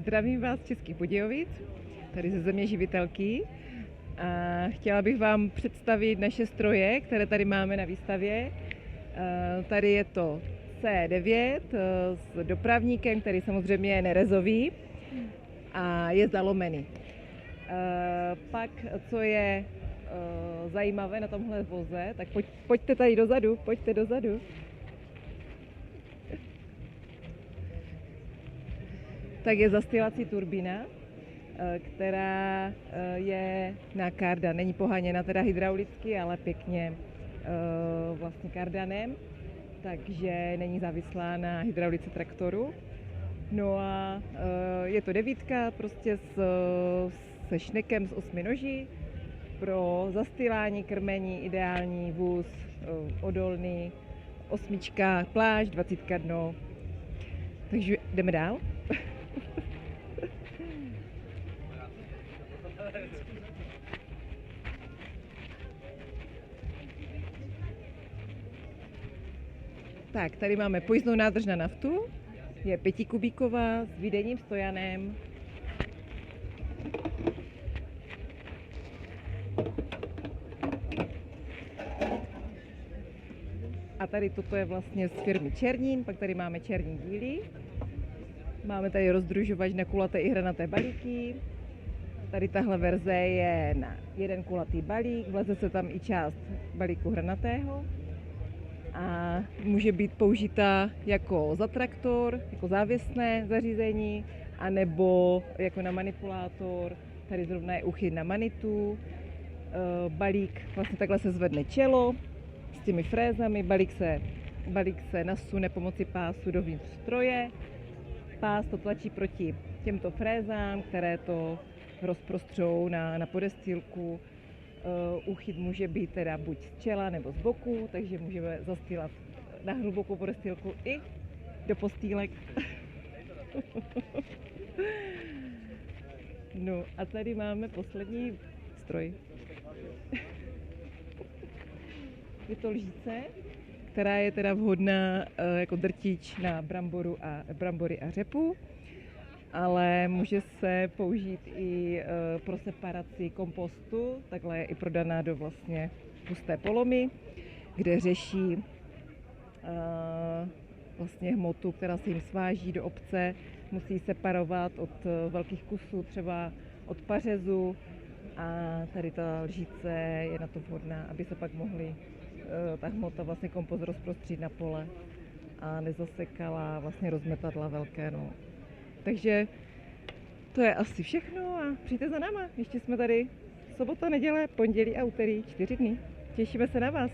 Zdravím vás z Českých Budějovic, tady ze země živitelky. A chtěla bych vám představit naše stroje, které tady máme na výstavě. Tady je to C9 s dopravníkem, který samozřejmě je nerezový a je zalomený. Pak, co je zajímavé na tomhle voze, tak pojďte tady dozadu, pojďte dozadu. Tak je zastýlací turbína, která je na kardan. Není poháněna teda hydraulicky, ale pěkně vlastně kardanem, takže není závislá na hydraulice traktoru. No a je to devítka prostě se šnekem z 8 noží pro zastýlání, krmení, ideální vůz, odolný, 8 plášť, 20 dno. Takže jdeme dál. Tak, tady máme pojízdnou nádrž na naftu, je 5kubíková s výdejním stojanem. A tady toto je vlastně z firmy Černín, pak tady máme Černín díly. Máme tady rozdružovač na kulaté i hranaté balíky. Tady tahle verze je na jeden kulatý balík, vleze se tam i část balíku hranatého a může být použita jako za traktor, jako závěsné zařízení, anebo jako na manipulátor. Tady zrovna je uchyt na manitu. Balík, vlastně takhle se zvedne čelo s těmi frézami, balík se nasune pomocí pásu dovnitř stroje. Pás to tlačí proti těmto frézám, které to rozprostřou na podestýlku. Úchyt může být teda buď z čela nebo z boku, takže můžeme zastýlat na hlubokou podestýlku i do postýlek. No a tady máme poslední stroj. Je to lžíce, která je teda vhodná jako drtič na brambory a řepu, ale může se použít i pro separaci kompostu, takhle je i prodaná do vlastně husté polomy, kde řeší vlastně hmotu, která se jim sváží do obce, musí separovat od velkých kusů, třeba od pařezu, a tady ta lžíce je na to vhodná, aby se pak mohly ta hmota, vlastně kompost rozprostřít na pole a nezasekala vlastně rozmetadla velké. No. Takže to je asi všechno a přijďte za náma. Ještě jsme tady sobota, neděle, pondělí a úterý, 4 dny. Těšíme se na vás.